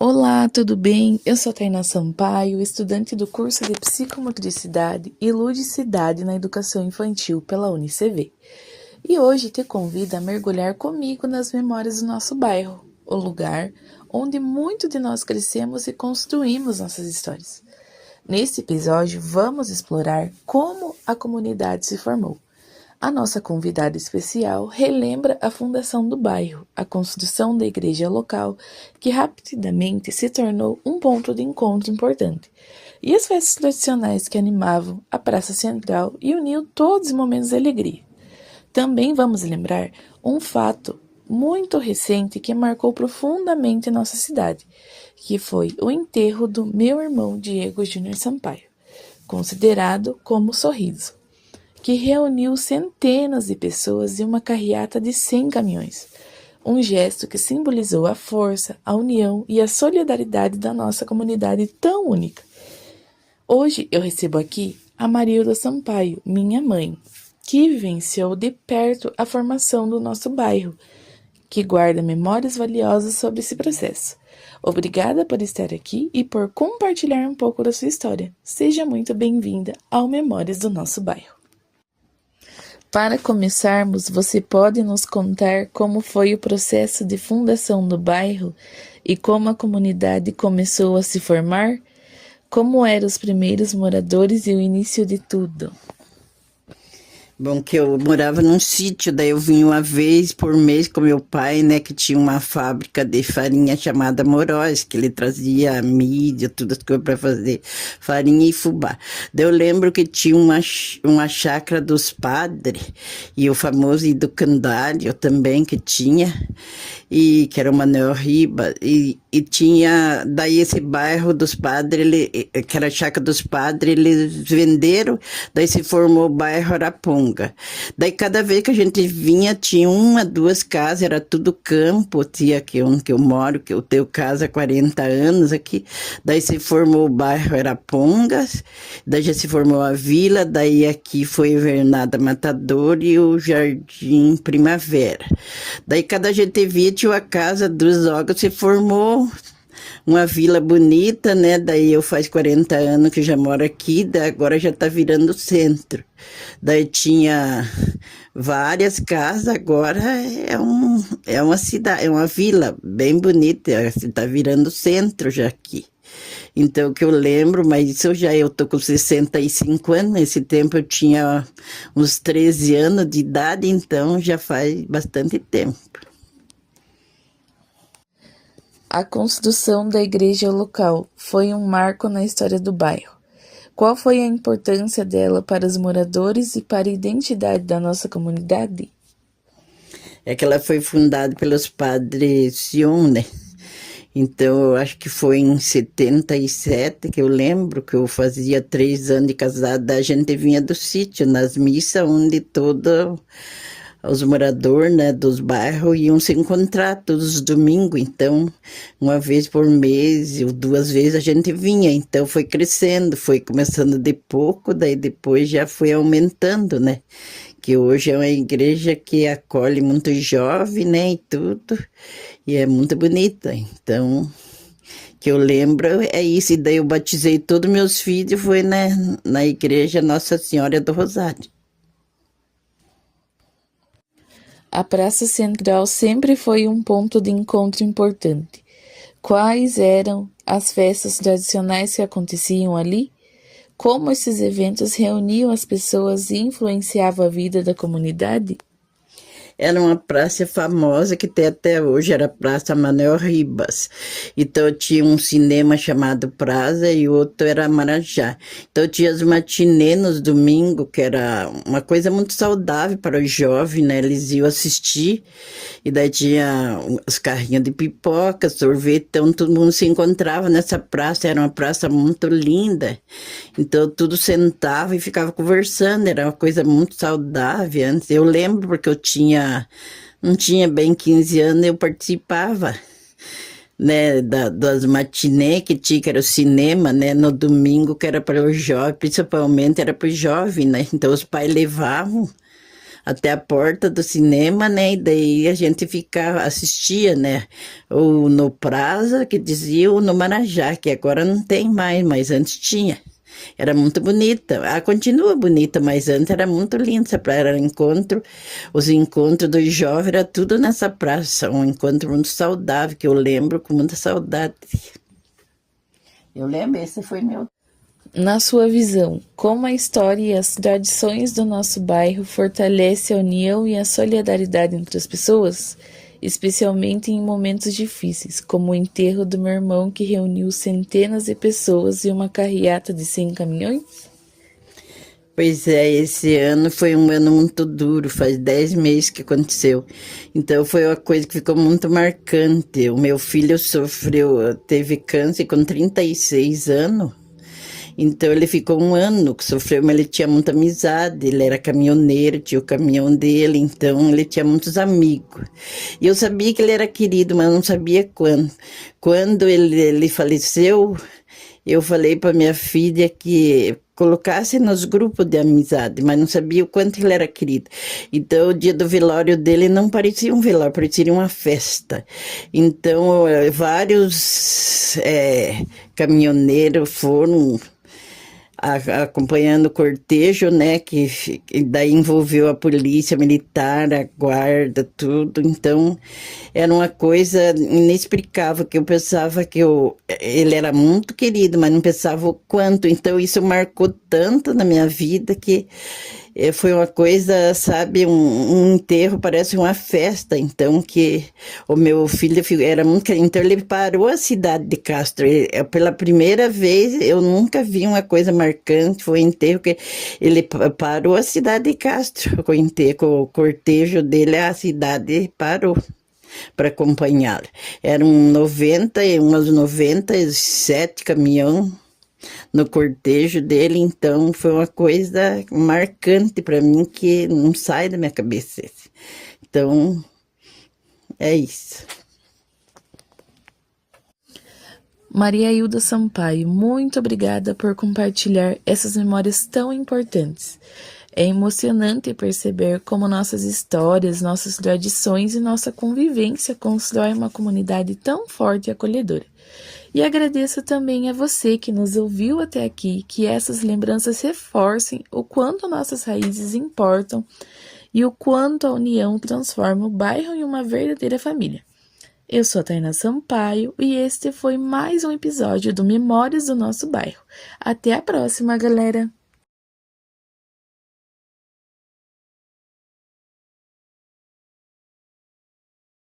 Olá, tudo bem? Eu sou Tainá Sampaio, estudante do curso de Psicomotricidade e Ludicidade na Educação Infantil pela UniCV. E hoje te convido a mergulhar comigo nas memórias do nosso bairro, o lugar onde muito de nós crescemos e construímos nossas histórias. Nesse episódio, vamos explorar como a comunidade se formou. A nossa convidada especial relembra a fundação do bairro, a construção da igreja local, que rapidamente se tornou um ponto de encontro importante, e as festas tradicionais que animavam a Praça Central e uniam todos os momentos de alegria. Também vamos lembrar um fato muito recente que marcou profundamente nossa cidade, que foi o enterro do meu irmão Diego Júnior Sampaio, considerado como Sorriso, que reuniu centenas de pessoas em uma carreata de 100 caminhões. Um gesto que simbolizou a força, a união e a solidariedade da nossa comunidade tão única. Hoje eu recebo aqui a Marilda Sampaio, minha mãe, que vivenciou de perto a formação do nosso bairro, que guarda memórias valiosas sobre esse processo. Obrigada por estar aqui e por compartilhar um pouco da sua história. Seja muito bem-vinda ao Memórias do Nosso Bairro. Para começarmos, você pode nos contar como foi o processo de fundação do bairro e como a comunidade começou a se formar? Como eram os primeiros moradores e o início de tudo? Bom, que eu morava num sítio, daí eu vinha uma vez por mês com meu pai, né, que tinha uma fábrica de farinha chamada Moroz, que ele trazia mídia, tudo as coisas para fazer farinha e fubá. Daí eu lembro que tinha uma chácara dos padres, e o famoso educandário também que tinha, e que era o Manuel Ribas, e tinha, daí esse bairro dos padres, que era a chácara dos padres, eles venderam, daí se formou o bairro Araponga. Daí cada vez que a gente vinha, tinha uma, duas casas, era tudo campo, tinha aqui onde que eu moro, que eu tenho casa há 40 anos aqui, daí se formou o bairro Arapongas, daí já se formou a vila, daí aqui foi Invernada Matador e o Jardim Primavera. Daí cada gente via, tinha uma casa dos órgãos, se formou uma vila bonita, né? Daí eu faz 40 anos que já moro aqui, daí agora já tá virando centro. Daí tinha várias casas, agora é uma cidade, é uma vila bem bonita, tá virando centro já aqui. Então, o que eu lembro, mas isso eu tô com 65 anos, nesse tempo eu tinha uns 13 anos de idade, então já faz bastante tempo. A construção da igreja local foi um marco na história do bairro. Qual foi a importância dela para os moradores e para a identidade da nossa comunidade? É que ela foi fundada pelos padres Sion, né? Então, eu acho que foi em 77 que eu lembro que eu fazia 3 anos de casada, a gente vinha do sítio, nas missas, onde todos os moradores, né, dos bairros iam se encontrar todos os domingos. Então, uma vez por mês ou 2 vezes a gente vinha. Então, foi crescendo, foi começando de pouco, daí depois já foi aumentando, né? Que hoje é uma igreja que acolhe muito jovem, né, e tudo, e é muito bonita. Então, que eu lembro é isso, e daí eu batizei todos meus filhos, foi na igreja Nossa Senhora do Rosário. A Praça Central sempre foi um ponto de encontro importante. Quais eram as festas tradicionais que aconteciam ali? Como esses eventos reuniam as pessoas e influenciavam a vida da comunidade? Era uma praça famosa que tem até hoje, era a Praça Manuel Ribas. Então tinha um cinema chamado Praça e o outro era Marajá. Então tinha as matinês nos domingos, que era uma coisa muito saudável para os jovens, né? Eles iam assistir, e daí tinha os carrinhos de pipoca, sorvete, então todo mundo se encontrava nessa praça, era uma praça muito linda. Então tudo sentava e ficava conversando, era uma coisa muito saudável antes. Eu lembro porque não tinha bem 15 anos, eu participava, né, das matinês que tinha, que era o cinema, né, no domingo, que era para os jovens, principalmente era para os jovens, né, então os pais levavam até a porta do cinema, né? E daí a gente ficava, assistia, né? Ou no Praza, que dizia, ou no Marajá, que agora não tem mais, mas antes tinha. Era muito bonita. Ah, continua bonita, mas antes era muito linda essa praia. Era encontro, os encontros dos jovens, era tudo nessa praça. Um encontro muito saudável, que eu lembro com muita saudade. Eu lembro, esse foi meu. Na sua visão, como a história e as tradições do nosso bairro fortalecem a união e a solidariedade entre as pessoas, especialmente em momentos difíceis, como o enterro do meu irmão que reuniu centenas de pessoas e uma carreata de 100 caminhões? Pois é, esse ano foi um ano muito duro, faz 10 meses que aconteceu. Então foi uma coisa que ficou muito marcante. O meu filho teve câncer com 36 anos. Então ele ficou um ano que sofreu, mas ele tinha muita amizade, ele era caminhoneiro, tinha o caminhão dele, então ele tinha muitos amigos. E eu sabia que ele era querido, mas não sabia quando. Quando ele faleceu, eu falei para minha filha que colocasse nos grupos de amizade, mas não sabia o quanto ele era querido. Então, o dia do velório dele não parecia um velório, parecia uma festa. Então, vários caminhoneiros foram acompanhando o cortejo, né, que daí envolveu a polícia militar, a guarda, tudo. Então, era uma coisa inexplicável, que eu pensava que ele era muito querido, mas não pensava o quanto. Então, isso marcou tanto na minha vida que foi uma coisa, sabe, um enterro, parece uma festa. Então, que o meu filho era muito querido. Então, ele parou a cidade de Castro. Pela primeira vez, eu nunca vi uma coisa marcante, foi um enterro que ele parou a cidade de Castro, com o enterro, com o cortejo dele, a cidade parou para acompanhá-lo. Eram umas 97 caminhões no cortejo dele, então foi uma coisa marcante para mim que não sai da minha cabeça. Então, é isso. Maria Hilda Sampaio, muito obrigada por compartilhar essas memórias tão importantes. É emocionante perceber como nossas histórias, nossas tradições e nossa convivência constroem uma comunidade tão forte e acolhedora. E agradeço também a você que nos ouviu até aqui, que essas lembranças reforcem o quanto nossas raízes importam e o quanto a união transforma o bairro em uma verdadeira família. Eu sou a Tainá Sampaio e este foi mais um episódio do Memórias do Nosso Bairro. Até a próxima, galera!